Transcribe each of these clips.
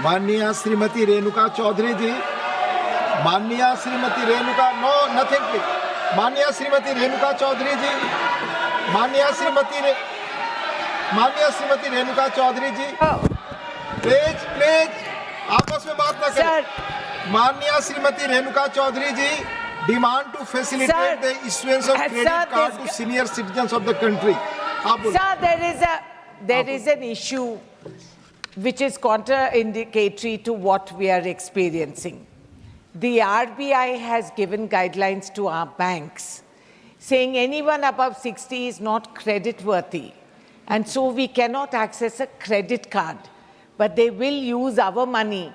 माननीय श्रीमती रेणुका चौधरी जी, माननीय Shrimati Renuka, no nothing please, माननीय श्रीमती रेणुका चौधरी जी, माननीय श्रीमती रेणुका चौधरी जी, प्लीज प्लीज आपस में बात न करें। माननीय श्रीमती रेणुका चौधरी जी, demand to facilitate the issuance of credit card to senior citizens of the country. Sir, there is an issue which is contraindicatory to what we are experiencing. The RBI has given guidelines to our banks saying anyone above 60 is not credit worthy, and so we cannot access a credit card, but they will use our money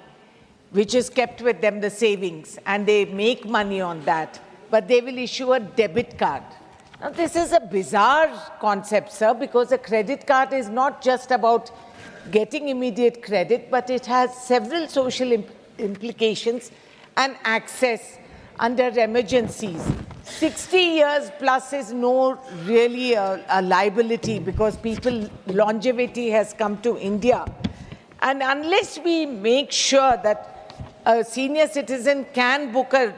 which is kept with them, the savings, and they make money on that, but they will issue a debit card. Now, this is a bizarre concept, sir, because a credit card is not just about getting immediate credit, but it has several social implications and access under emergencies. 60 years plus is no really a liability because longevity has come to India. And unless we make sure that a senior citizen can book a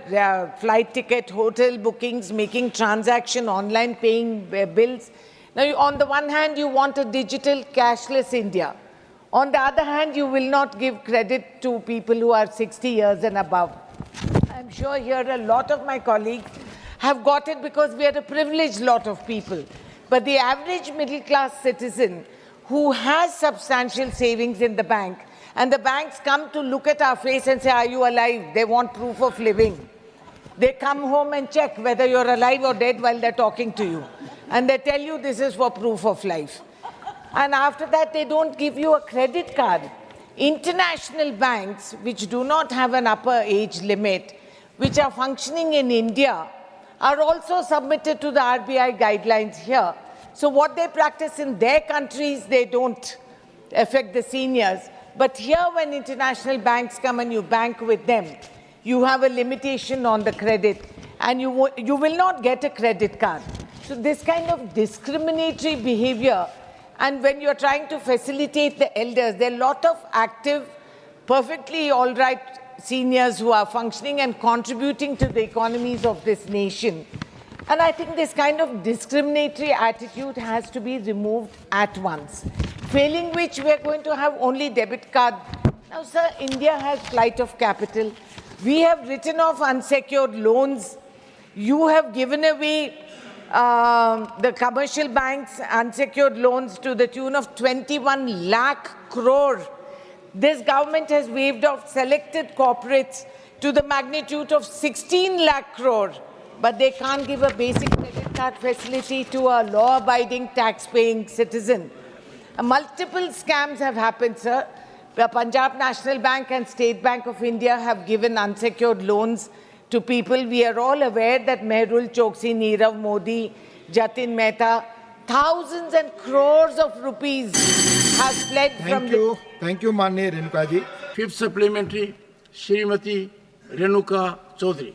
flight ticket, hotel bookings, making transaction, online paying bills. Now, on the one hand, you want a digital cashless India. On the other hand, you will not give credit to people who are 60 years and above. I'm sure here a lot of my colleagues have got it because we are a privileged lot of people. But the average middle-class citizen who has substantial savings in the bank, and the banks come to look at our face and say, are you alive? They want proof of living. They come home and check whether you're alive or dead while they're talking to you. And they tell you this is for proof of life. And after that, they don't give you a credit card. International banks, which do not have an upper age limit, which are functioning in India, are also submitted to the RBI guidelines here. So what they practice in their countries, they don't affect the seniors. But here, when international banks come and you bank with them, you have a limitation on the credit, and you will not get a credit card. So this kind of discriminatory behavior, and when you're trying to facilitate the elders, there are a lot of active, perfectly all right seniors who are functioning and contributing to the economies of this nation. And I think this kind of discriminatory attitude has to be removed at once, failing which we are going to have only debit card. Now, sir, India has flight of capital. We have written off unsecured loans. You have given away the commercial banks' unsecured loans to the tune of 21 lakh crore. This government has waived off selected corporates to the magnitude of 16 lakh crore. But they can't give a basic credit card facility to a law-abiding, tax-paying citizen. Multiple scams have happened, sir. The Punjab National Bank and State Bank of India have given unsecured loans to people. We are all aware that Mehul Choksi, Nirav Modi, Jatin Mehta, thousands and crores of rupees have fled from... Thank you, Manya Renuka ji. Fifth supplementary, Srimati Renuka Chaudhary.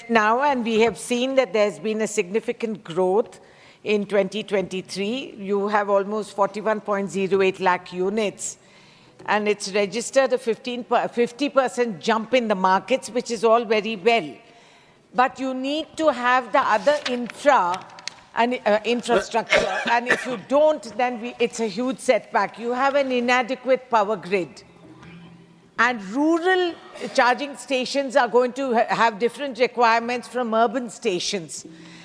Now, and we have seen that there's been a significant growth in 2023. You have almost 41.08 lakh units, and it's registered a 50% jump in the markets, which is all very well. But you need to have the other infrastructure, and if you don't, then it's a huge setback. You have an inadequate power grid. And rural charging stations are going to have different requirements from urban stations,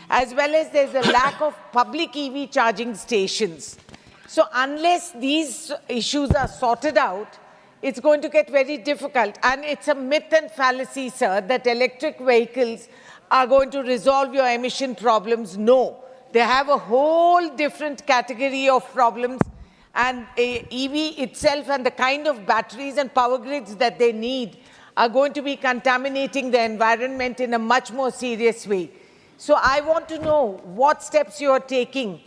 as well as there's a lack of public EV charging stations. So unless these issues are sorted out, it's going to get very difficult. And it's a myth and fallacy, sir, that electric vehicles are going to resolve your emission problems. No, they have a whole different category of problems. And EV itself and the kind of batteries and power grids that they need are going to be contaminating the environment in a much more serious way. So I want to know what steps you are taking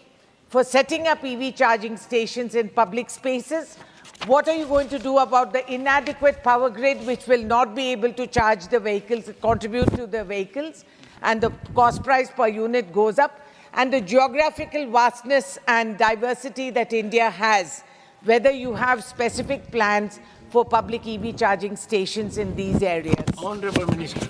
for setting up EV charging stations in public spaces. What are you going to do about the inadequate power grid, which will not be able to charge the vehicles, contribute to the vehicles, and the cost price per unit goes up? And the geographical vastness and diversity that India has, whether you have specific plans for public EV charging stations in these areas. Honorable Minister.